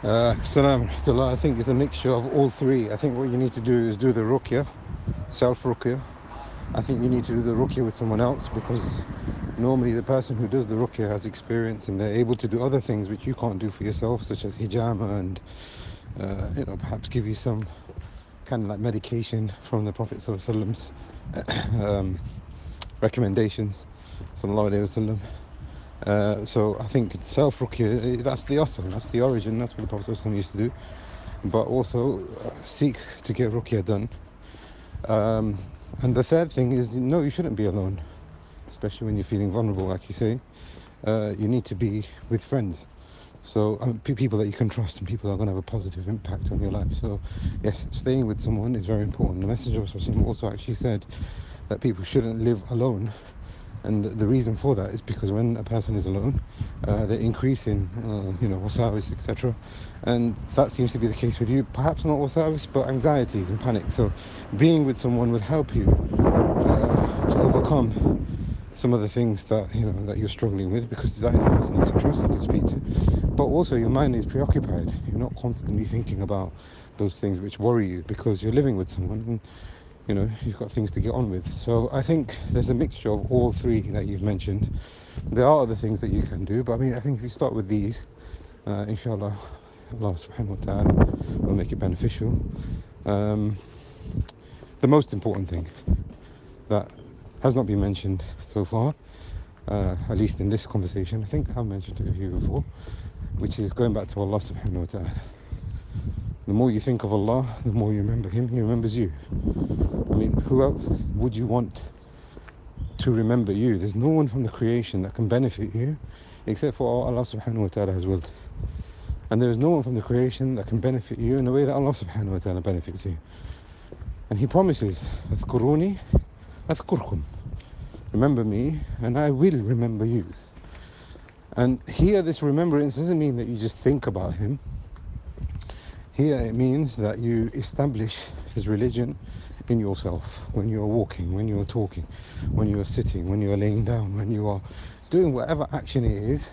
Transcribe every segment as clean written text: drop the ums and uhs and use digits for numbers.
Salam Rahmatullah. I think it's a mixture of all three. I think what you need to do is do the Ruqyah, self-Ruqyah. I think you need to do the Ruqyah with someone else, because normally the person who does the Ruqyah has experience and they're able to do other things which you can't do for yourself, such as hijama and perhaps give you some kind of like medication from the Prophet ﷺ's recommendations, sallallahu alaihi wasallam. So I think self-Ruqyah, that's the asl, that's the origin, that's what the Prophet ﷺ used to do. But also seek to get Ruqyah done. And the third thing is, no, you shouldn't be alone, especially when you're feeling vulnerable, like you say. You need to be with friends. So people that you can trust and people that are going to have a positive impact on your life. So yes, staying with someone is very important. The Messenger of Allah also actually said that people shouldn't live alone. And the reason for that is because when a person is alone, they're increasing, wasawis, etc. And that seems to be the case with you. Perhaps not wasawis, but anxieties and panic. So being with someone will help you to overcome some of the things that that you're struggling with, because that is a person you can trust, you can speak to. But also your mind is preoccupied. You're not constantly thinking about those things which worry you, because you're living with someone and you've got things to get on with. So I think there's a mixture of all three that you've mentioned. There are other things that you can do, but I think if you start with these, inshallah, Allah subhanahu wa ta'ala will make it beneficial. The most important thing that has not been mentioned so far, at least in this conversation, I think I've mentioned it to you before, which is going back to Allah subhanahu wa ta'ala. The more you think of Allah, the more you remember Him, He remembers you. Who else would you want to remember you? There's no one from the creation that can benefit you except for Allah subhanahu wa ta'ala has willed. And there is no one from the creation that can benefit you in the way that Allah subhanahu wa ta'ala benefits you. And He promises, "Adhkuruni adhkurkum." Remember me and I will remember you. And here this remembrance doesn't mean that you just think about Him. Here it means that you establish His religion in yourself, when you're walking, when you're talking, when you're sitting, when you're laying down, when you are doing whatever action it is.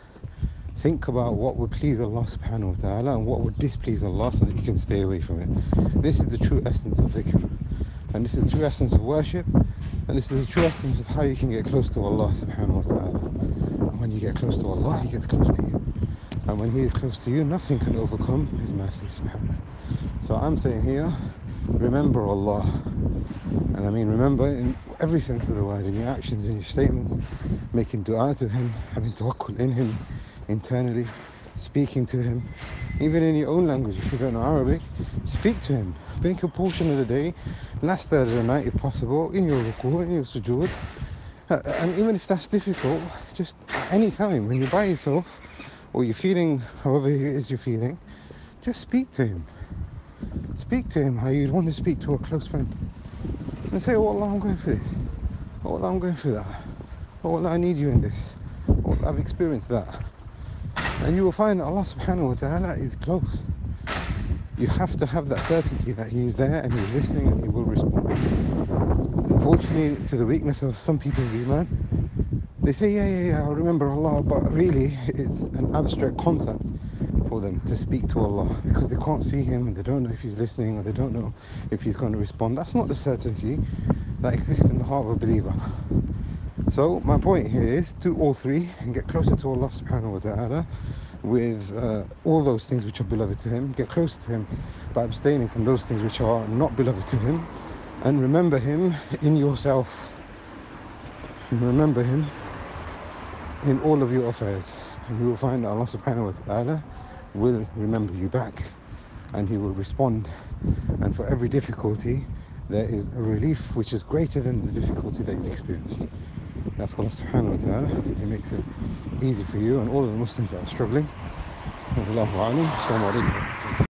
Think about what would please Allah subhanahu wa ta'ala and what would displease Allah, so that you can stay away from it. This is the true essence of dhikr, and this is the true essence of worship, and this is the true essence of how you can get close to Allah subhanahu wa ta'ala. And when you get close to Allah, He gets close to you. And when He is close to you, nothing can overcome His mercy subhanahu. So I'm saying here, remember Allah. And remember in every sense of the word, in your actions, in your statements, making dua to Him, having tawakkul in Him internally, speaking to Him, even in your own language. If you don't know Arabic, speak to Him. Make a portion of the day, last third of the night if possible, in your ruku, in your sujood. And even if that's difficult, just at any time, when you're by yourself, or you're feeling however it is you're feeling, just speak to Him. Speak to Him how you'd want to speak to a close friend. And say, "Oh Allah, I'm going through this. Oh Allah, I'm going through that. Oh Allah, I need you in this. Oh Allah, I've experienced that." And you will find that Allah subhanahu wa ta'ala is close. You have to have that certainty that He is there and He's listening and He will respond. Unfortunately, to the weakness of some people's iman, they say, yeah, I'll remember Allah, but really it's an abstract concept for them to speak to Allah, because they can't see Him and they don't know if He's listening, or they don't know if He's going to respond. That's not the certainty that exists in the heart of a believer. So my point here is, do all three and get closer to Allah subhanahu wa ta'ala with all those things which are beloved to Him. Get closer to Him by abstaining from those things which are not beloved to Him, and remember Him in yourself, and remember Him in all of your affairs, and you will find that Allah subhanahu wa ta'ala will remember you back, and He will respond. And for every difficulty there is a relief which is greater than the difficulty that you've experienced. That's Allah subhanahu wa ta'ala. He makes it easy for you and all of the Muslims that are struggling. Wallahu a'lam. Assalamu alaikum.